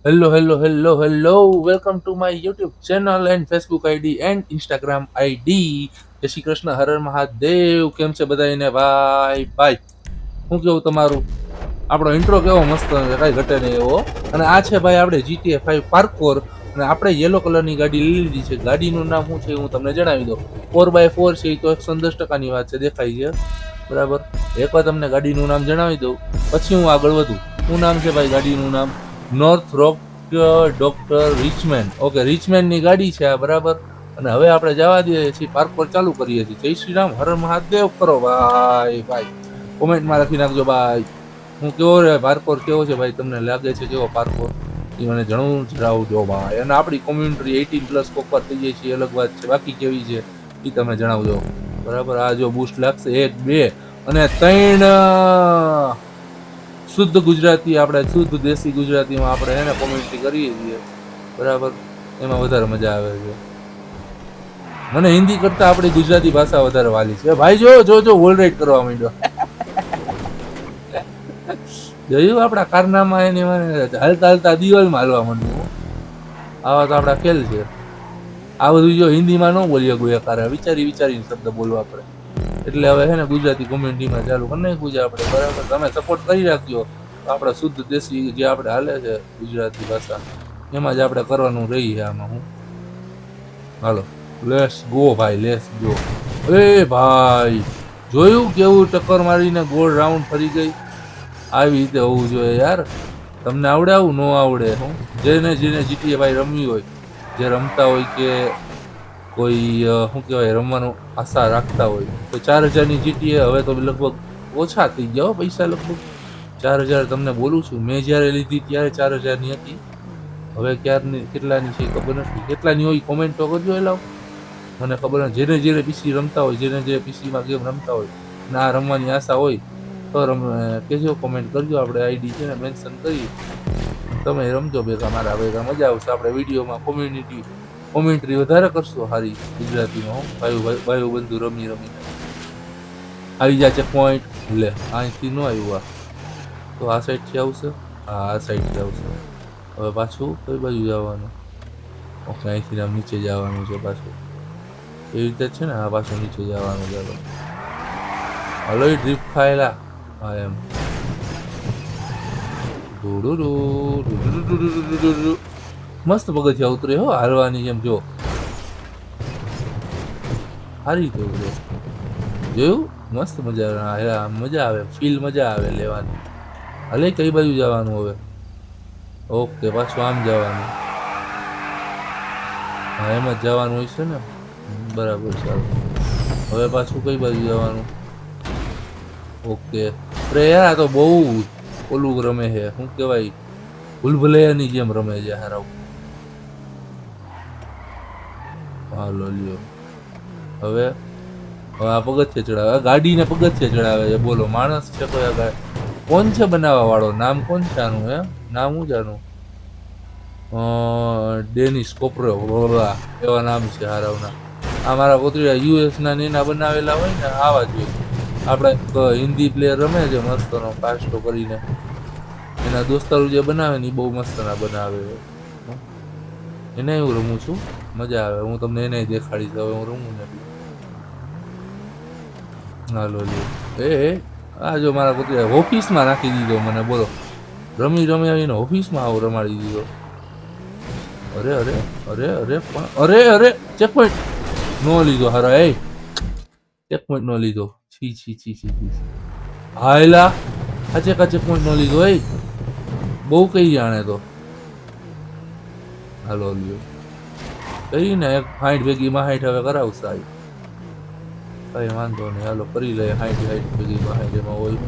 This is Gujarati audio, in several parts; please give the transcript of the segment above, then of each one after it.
Hello, hello, hello, hello. Welcome to my YouTube channel and Facebook ID and Instagram ID. જય શ્રી કૃષ્ણ, હર હર મહાદેવ. કેમ છે બધાને ભાઈ? ભાઈ, હું કેવું તમારું? આપણો ઇન્ટ્રો કેવો મસ્ત છે, કાંઈ ઘટે નહીં એવો. અને આ છે ભાઈ આપણે GTA 5 પાર્કોર અને આપણે યલો કલરની ગાડી લઈ લીધી છે. ગાડીનું નામ શું છે હું તમને જણાવી દઉં. 4x4 છે એ તો 110%ની વાત છે, દેખાય છે બરાબર. એકવાર તમને ગાડીનું નામ જણાવી દઉં પછી હું આગળ વધું. શું નામ છે ભાઈ ગાડીનું નામ? નોર્થ રોક ડોક્ટર રિચમેન. ઓકે, રિચમેનની ગાડી છે આ બરાબર. અને હવે આપણે જવા દઈએ છીએ, પાર્કોર ચાલુ કરીએ છીએ. જય શ્રી રામ, હર મહાદેવ કરો ભાઈ. ભાઈ કોમેન્ટમાં લખી નાખજો ભાઈ, હું કેવો રે પાર્કોર કેવો છે ભાઈ, તમને લાગે છે કેવો પાર્કોર એ મને જણાવજો ભાઈ. અને આપણી કોમ્યુનિટી 18+ કોપર થઈ જાય છે અલગ વાત છે, બાકી કેવી છે એ તમે જણાવજો બરાબર. આ જો બૂસ્ટ લાગશે 1 2 અને 3 શુદ્ધ ગુજરાતી, આપણે શુદ્ધ દેશી ગુજરાતીમાં આપણે એને કોમેન્ટ્રી કરીએ છીએ બરાબર. એમાં વધારે મજા આવે છે. મને હિન્દી કરતા આપણી ગુજરાતી ભાષા વધારે વાલી છે ભાઈ. જો વોલ રાઈડ કરવા માંડ્યો. જોયું આપણા કારનામાં એની મને હાલતા હાલતા દિવાલમાં હાલવા માંડ્યું. આવા તો આપણા ખેલ છે. આ બધું જો હિન્દીમાં ન બોલીએ ગુયાકારે, વિચારીને શબ્દ બોલવા પડે. એટલે હવે છે ને ગુજરાતી કોમ્યુનિટીમાં ચાલુ કરી નાખ્યું છે આપણે બરાબર. તમે સપોર્ટ કરી રાખજો. આપણે શુદ્ધ દેશી જે આપણે હાલે છે ગુજરાતી ભાષા, એમાં જ આપણે કરવાનું રહી છે. આમાં હું હાલો, લેટ્સ ગો ભાઈ, લેટ્સ ગો. એ ભાઈ જોયું કેવું ટક્કર મારીને ગોળ રાઉન્ડ ફરી ગઈ? આવી રીતે હોવું જોઈએ યાર. તમને આવડે આવું? ન આવડે હું જેને GTA ભાઈ રમવી હોય, જે રમતા હોય કે કોઈ શું કહેવાય રમવાનું આશા રાખતા હોય તો 4000ની GTA હવે તો લગભગ ઓછા થઈ ગયા પૈસા. લગભગ 4000 તમને બોલું છું, મેં જ્યારે લીધી ત્યારે 4000ની હતી. હવે ક્યારની કેટલાની છે ખબર નથી. કેટલાની હોય કોમેન્ટ તો કરજો. એલાવ મને ખબર નથી. જેને પીસી રમતા હોય, જેને પીસીમાં ગેમ રમતા હોય ને આ રમવાની આશા હોય તો કહેજો, કોમેન્ટ કરજો. આપણે આઈડી છે ને મેન્શન કરી, તમે રમજો ભેગા મારા ભેગા, મજા આવશે. આપણે વિડીયોમાં કોમેન્ટ્રી વધારે કરશું સારી ગુજરાતીમાં. હું ભાઈઓ બંધુ રમીને આવી જાય ચેક પોઈન્ટ. લે અહીંથી ન આવ્યું, તો આ સાઈડથી આવશે. હા, આ સાઈડથી આવશે. હવે પાછું કઈ બાજુ જવાનું? ઓકે, અહીંથી આમ નીચે જવાનું છે પાછું. એવી રીતે છે ને. આ પાછું નીચે જવાનું. ચાલો હલો, ડ્રીપ ખાયેલા. હા એમ. મસ્ત પગથિયા ઉતરે હો, હારવાની જેમ. જો સારી રીતે ઉતરે. જોયું? મસ્ત મજા આવે, ફીલ મજા આવે લેવાની. હલે કઈ બાજુ જવાનું હવે? ઓકે, પાછું આમ જવાનું. હા, એમ જ જવાનું હોય છે ને બરાબર. ચાલો હવે પાછું કઈ બાજુ જવાનું? ઓકે. અરે યાર, આ તો બહુ ઓલું રમે છે, શું કહેવાય, ભૂલભુલૈયાની જેમ રમે છે હારાવ. હાલો લ્યો. હવે આ પગથિયે ચડાવે, ગાડીને પગથિયે ચડાવે છે. બોલો, માણસ છે કોઈ? આ કોણ છે બનાવવા વાળો? નામ કોણ છે આનું? હે, નામ હું જાનું? ડેનિસ કોપરો એવા નામ છે હારાવના. આ મારા કોતરીયા યુએસના એના બનાવેલા હોય ને આવા જોઈએ. આપણે હિન્દી પ્લેયર રમે છે મસ્તનો કાસ્ટો કરીને, એના દોસ્તારો જે બનાવે ને એ બહુ મસ્તના બનાવે. એને હું રમું છું, મજા આવે. હું તમને એને દેખાડીશ. હવે હું રમું ને. હાલો લ્યો. આ જો મારા કોતરીયા ઓફિસમાં નાખી દીધો મને. બોલો, રમી આવીને ઓફિસમાં આવું રમાડી દીધો. અરે ચેક પોઈન્ટ નો લીધો. હારા ચેક પોઈન્ટ નો લીધો. છી. હાયલા ચેક પોઈન્ટ નો લીધો. બહુ કઈ જાણે તો. હાલો લ્યો કરીને 60 ભેગી માં 60 હવે કરાવશે. કઈ વાંધો નહીં, હાલો કરી લે. 60 ભેગી માં 60 એમાં હોય.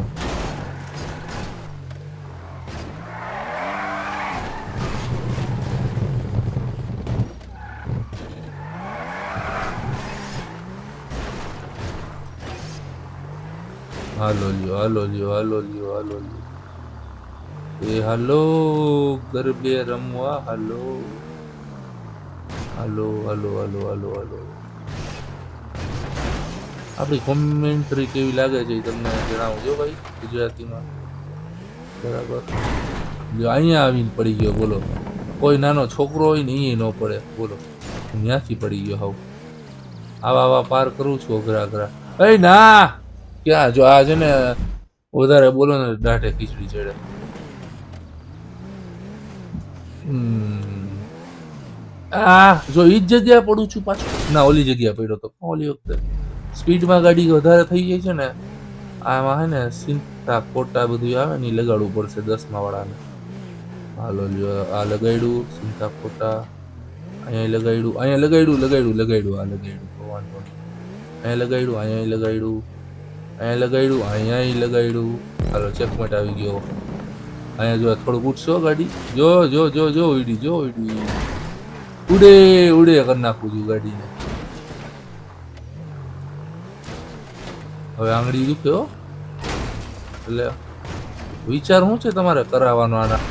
હાલો લ્યો. હાલો ગરબે રમવા. હાલો. આપણી કોમેન્ટ્રી કેવી લાગે છે તમને જણાવજો ભાઈ ગુજરાતીમાં બરાબર. જો અહીંયા આવીને પડી ગયો. બોલો, કોઈ નાનો છોકરો હોય ને એ ન પડે બોલો. હું ત્યાંથી પડી ગયો હાવ. આવા આવા પાર કરું છું અઘરા અઘરા. એ ના ક્યાં જો આ છે ને વધારે બોલો ને દાઢે ખીચડી ચડે. જો ઈ જ જગ્યાએ પડું છું પાછું. ના ઓલી જગ્યા પડ્યો તો ઓલી વખતે સ્પીડમાં ગાડી વધારે થઈ જાય છે ને આમાં હે ને સિંતા ખોટા બધું આવે ને ઈ લગાડવું પડશે 10મા વાળાને. હાલો લ્યો આ લગાડ્યું સિંતા ખોટા અહીંયા લગાડ્યું અહીંયા લગાડ્યું આ લગાડ્યું તો વાંધો નહીં. અહીંયા લગાડ્યું અહીંયા લગાડ્યું અહીંયા લગાડ્યું અહીંયા લગાડ્યું. હાલો ચેકમેટ આવી ગયો. અહીંયા જો થોડુંક ઉઠશો ગાડી જો જો જો જો ઉડી જો ઉડી ઉડે ઉડે કરી નાખું છું ગાડીને. હવે આંગળી દુખે હો. એટલે વિચાર શું છે તમારે કરાવવાનો આના?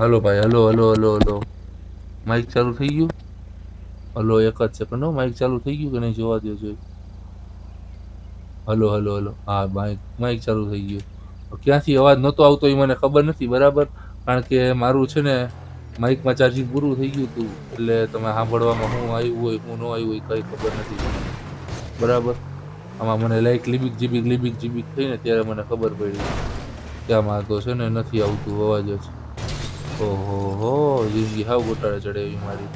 હલો ભાઈ hello hello hello hello mic ચાલુ થઈ ગયું? હલો એક જ સેકન્ડ હો માઇક ચાલુ થઈ ગયું કે નહીં જોવા દો જોઈ. હલો હલો હલો હા માઇક ચાલુ થઈ ગયું. ક્યાંથી અવાજ નહોતો આવતો એ મને ખબર નથી બરાબર, કારણ કે મારું છે ને માઇકમાં ચાર્જિંગ પૂરું થઈ ગયું હતું એટલે તમે સાંભળવામાં શું આવ્યું હોય શું ન આવ્યું હોય કંઈ ખબર નથી બરાબર. આમાં મને લાઈક લીબીક જીબીક થઈને ત્યારે મને ખબર પડી કે આમાં તો છે ને નથી આવતું અવાજ જ. ઓહો હો જિંદગી હાવ ગોટાળે ચડે એવી મારી.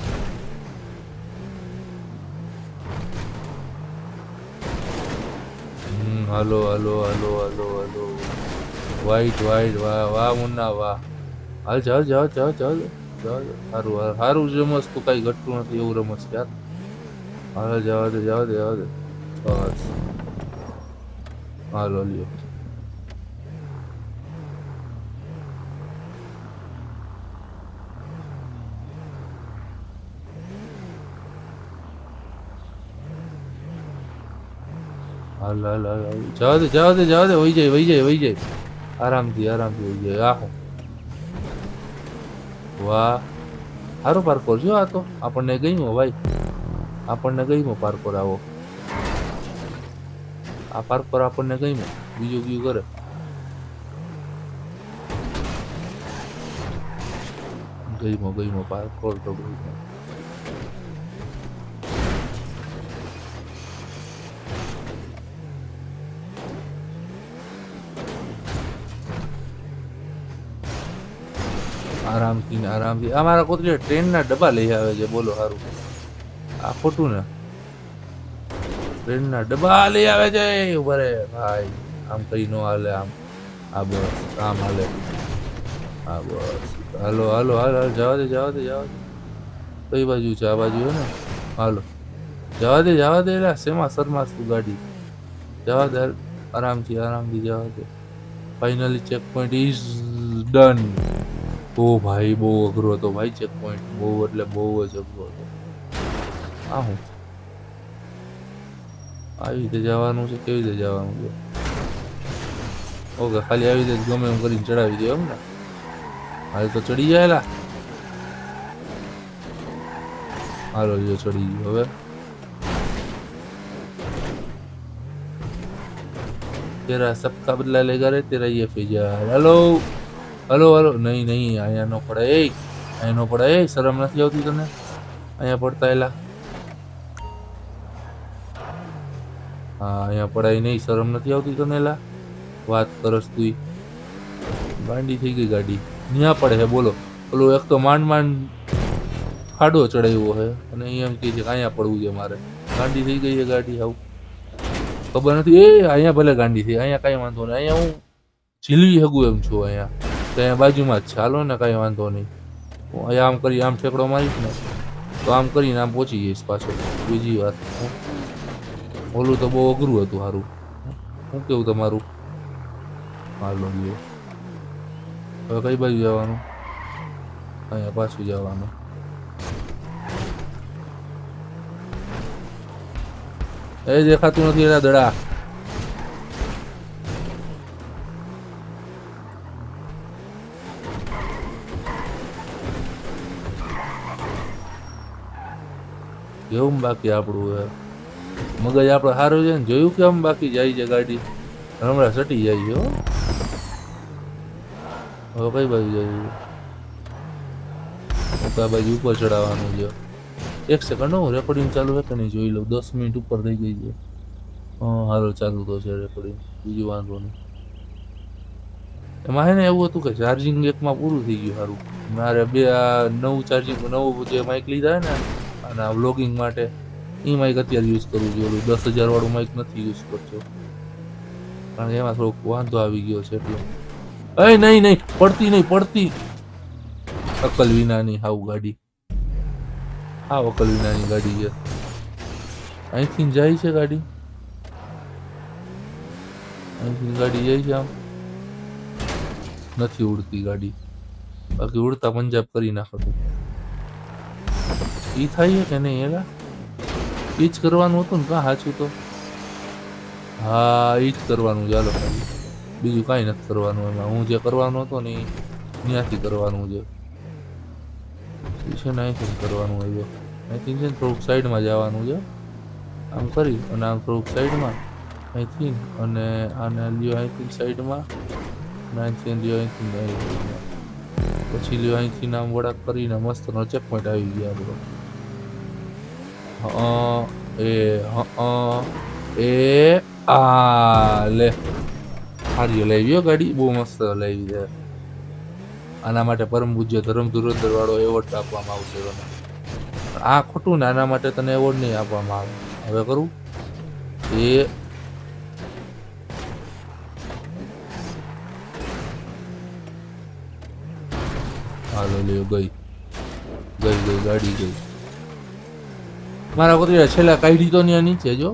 Hello hello hello hello hello white white વાહ વાહ મુન્ના વાહ. હાલ જાઓ જાઓ જાઓ જાઓ જાઓ સારું સારું રમસ તું કાંઈ ઘટતું નથી એવું રમસ યાર. હાલ જવા દે જવા દે જવા દે બસ હાલો લ્યો. હાલ હાલ હાલ જવા દે જવા દે જવા દે વહી જાય આરામથી વહી જાય. આહો વાહ સારો પાર્કોર જો આ તો આપણને ગમ્યો ભાઈ, આપણને ગમ્યો પાર્કોર આવો. આ પાર્કોર આપણને ગમ્યો. બીજું બીજું કરે ગમ્યો પાર્કોર તો ગમ્યો. આરામથી અમારા કોતરી ટ્રેનના ડબ્બા લઈ આવે છે બોલો સારું. આ ખોટું ને ટ્રેનના ડબ્બા લઈ આવે છે બરે ભાઈ. આમ કઈ નો હાલે આમ. આ બસ આમ હાલે હા બસ. હાલો હાલો હાલો જવા દે કઈ બાજુ છે? આ બાજુ હે ને. હાલો જવા દે એટલે શેમાં શરમાસ તું ગાડી જવા દે આરામથી જવા દે. Finally check point is done. ઓ ભાઈ બહુ અઘરો હતો ભાઈ ચેક પોઈન્ટ, બહુ એટલે બહુ જ અઘરો હતો. આ હું આવી રીતે જવાનું છે? કેવી રીતે જવાનું છે? ઓકે ખાલી આવી રીતે ગમે એમ કરીને ચડાવી દે એમ ને. હાલ તો ચડી જાયેલા. હાલો જો ચડી ગયો. હવે તેરા સબકા બદલા લેગા રે તેરા યે ફિજાર. હલો હલો હલો નહીં અહીંયા નો પડે અહીંયા નો પડે. શરમ નથી આવતી તને અહીંયા પડતા એલા? હા અહીંયા પડાય નહીં, શરમ નથી આવતી તને એલા? વાત કરસ તું ગાંડી થઈ ગઈ ગાડી. ન્યા પડે હે બોલો. ઓલો એક તો માંડ ખાડો ચડાવ્યો હે અને એમ કહે છે કે અહીંયા પડવું છે મારે. ગાંડી થઈ ગઈ છે ગાડી. આવું ખબર નથી. અહીંયા ભલે ગાંડી થઈ, અહીંયા કાંઈ વાંધો નહીં. અહીંયા હું ઝીલવી શકું એમ છું. અહીંયા ત્યાં બાજુમાં જ છે. હાલો ને કાંઈ વાંધો નહીં. હું અહીંયા આમ કરી આમ ઠેકડો મારીશ ને તો આમ કરીને આમ પહોંચી જઈશ પાછો. બીજી વાત ઓલું તો બહુ અઘરું હતું. સારું શું કેવું તમારું? હાલો લ્યો. હવે કઈ બાજુ જવાનું? અહીંયા પાછું જવાનું. એ દેખાતું નથી એના દડા. કેવું બાકી આપણું મગજ આપણે સારું છે ને, જોયું કેમ બાકી જાય છે ગાડી, હમણાં સટી જાય છે. હવે કઈ બાજુ જાય છે? આ બાજુ ઉપર ચડાવવાનું છે. એક સેકન્ડ, હું રેકોર્ડિંગ ચાલુ છે કે નહીં જોઈ લઉં. 10 મિનિટ ઉપર થઈ ગઈ છે. હાલો ચાલુ તો છે રેકોર્ડિંગ, બીજું વાંધો નહીં. એમાં હે ને એવું હતું કે ચાર્જિંગ એકમાં પૂરું થઈ ગયું સારું. મારે નવું ચાર્જિંગ, નવું જે માઇક લીધા ને આના વ્લોગિંગ માટે, એ માઇક અત્યારે યુઝ કરવું જોઈએ. ઓલું 10,000 વાળું માઇક નથી યુઝ કરતો, કારણ કે એમાં થોડોક વાંધો આવી ગયો છે એટલે. નહીં પડતી, નહીં પડતી. અકલ વિનાની હાવ ગાડી, હાવ અકલ વિનાની ગાડી છે. અહીંથી જાય છે ગાડી, અહીંથી ગાડી જાય છે. આમ નથી ઉડતી ગાડી, બાકી ઉડતા પંજાબ કરી નાખતું. ઈ થાય છે કે નહીં? એલા ઈ જ કરવાનું હતું ને, કાં સાચું તો? હા ઈ જ કરવાનું. ચાલો ખાલી બીજું કાંઈ નથી કરવાનું એમાં. હું જે કરવાનું હતો ને એ ત્યાંથી કરવાનું છે. છે ને અહીંથી કરવાનું આવ્યો. અહીંથી છે ને થોડુંક સાઈડમાં જવાનું છે. આમ કરી અને આમ થોડુંક સાઈડમાં અહીંથી, અને આને લ્યો અહીંથી સાઈડમાં, અહીંથી લ્યો અહીંથી, પછી લ્યો અહીંથી નામ વળાક કરીને મસ્તનો ચેક પોઈન્ટ આવી ગયા આપણો. એ આ લે હારી લઈ ગયો ગાડી, બહુ મસ્ત લઈ છે. આના માટે પરમ પૂજ્ય ધર્મ ધુરંધર વાળો એવોર્ડ આપવામાં આવશે તને. આ ખોટું ને, આના માટે તને એવોર્ડ નહીં આપવામાં આવે. હવે કરું એ હાલો લ્યો, ગઈ ગાડી ગઈ. મારા કોતરીયા છેલ્લા કાઢી તો ત્યાં નીચે જો,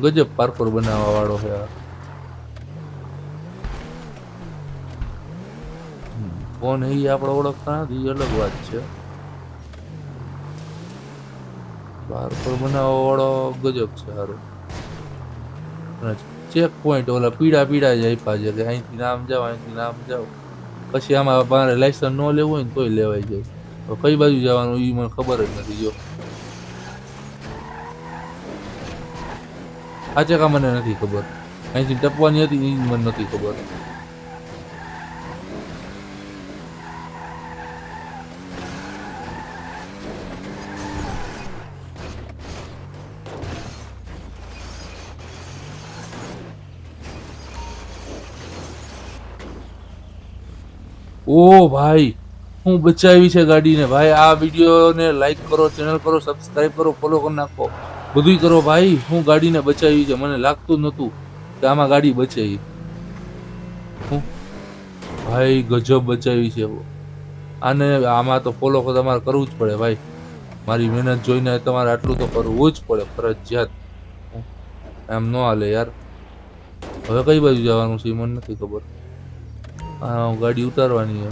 ગજબ પાર્કોર બનાવવા વાળો છે. કોણ એ આપણે ઓળખતા નથી, અલગ વાત છે. પાર્કોર બનાવવા વાળો ગજબ છે સારો. ચેક પોઈન્ટ ઓલા પીડા જ આપ્યા છે કે અહીંથી નામ જાઓ, અહીંથી નામ જાઓ. પછી આમાં મારે લાયસન્સ ન લેવું હોય ને તોય લેવાઈ જાય. તો કઈ બાજુ જવાનું એ મને ખબર જ નથી. જો આ ચેકા મને નથી ખબર, અહીંથી ટપવાની હતી એ મને નથી ખબર. ઓ ભાઈ, હું બચાવી છે ગાડીને ભાઈ. આ વિડીયોને લાઈક કરો, ચેનલ કરો, સબસ્ક્રાઈબ કરો, ફોલો કરી નાખો, બધું કરો ભાઈ. હું ગાડીને બચાવી છે, મને લાગતું જ નહોતું કે આમાં ગાડી બચાવી. હું ભાઈ ગજબ બચાવી છે. આને આમાં તો ફોલો તમારે કરવું જ પડે ભાઈ. મારી મહેનત જોઈને તમારે આટલું તો કરવું જ પડે ફરજિયાત. એમ ન હાલે યાર. હવે કઈ બાજુ જવાનું છે મને નથી ખબર. હા ગાડી ઉતારવાની છે.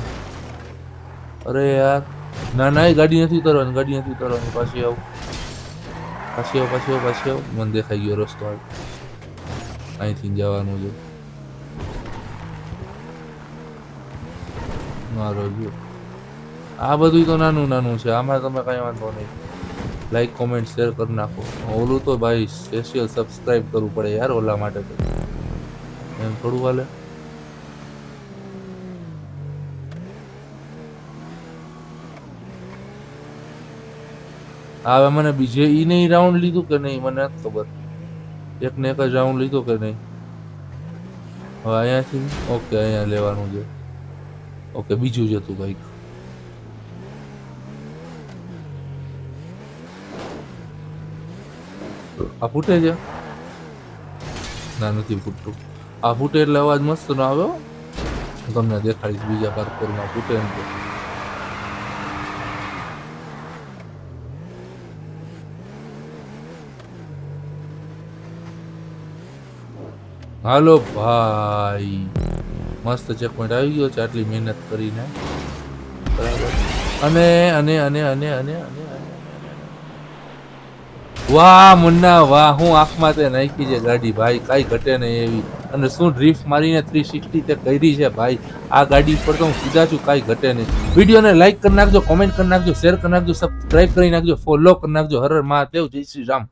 અરે યાર ના એ ગાડી નથી ઉતારવાની, ગાડી નથી ઉતારવાની. પાછી આવ. મને દેખાઈ ગયો રસ્તો. અહીંથી જવાનું છે મારો જો. આ બધું તો નાનું છે, આમાં તમે કઈ વાંધો નહીં. લાઈક કોમેન્ટ શેર કરી નાખો. ઓલું તો ભાઈ સ્પેશિયલ સબસ્ક્રાઈબ કરવું પડે યાર ઓલા માટે તો. એમ થોડું હાલે. હવે મને બીજે ઈ નહીં રાઉન્ડ લીધું કે નહીં મને નથી ખબર. એકને એક જ રાઉન્ડ લીધો કે નહીં. હવે અહીંયાથી ઓકે, અહીંયા લેવાનું છે. ઓકે બીજું જ હતું કંઈક. આ ફૂટે છે? ના નથી ફૂટતું. આ ફૂટે એટલે અવાજ મસ્ત નો આવ્યો. તમને દેખાડીશ બીજા પાર્કોરમાં ફૂટે ને તો. હાલો ભાઈ, મસ્ત ચેક પોઈન્ટ આવી ગયો છે આટલી મહેનત કરીને. બરાબર. અને અને અને અને અને અને વાહ મુન્ના વાહ, હું આંખમાં તે નાખી છે ગાડી ભાઈ, કાંઈ ઘટે નહીં એવી. અને શું ડ્રીફ્ટ મારીને 360 તે કરી છે ભાઈ. આ ગાડી પર તો હું સીધા છું, કાંઈ ઘટે નહીં. વિડીયોને લાઈક કરી નાખજો, કોમેન્ટ કરી નાખજો, શેર કરી નાખજો, સબસ્ક્રાઇબ કરી નાખજો, ફોલો કરી નાખજો. હર હર મહાદેવ, જય શ્રી રામ.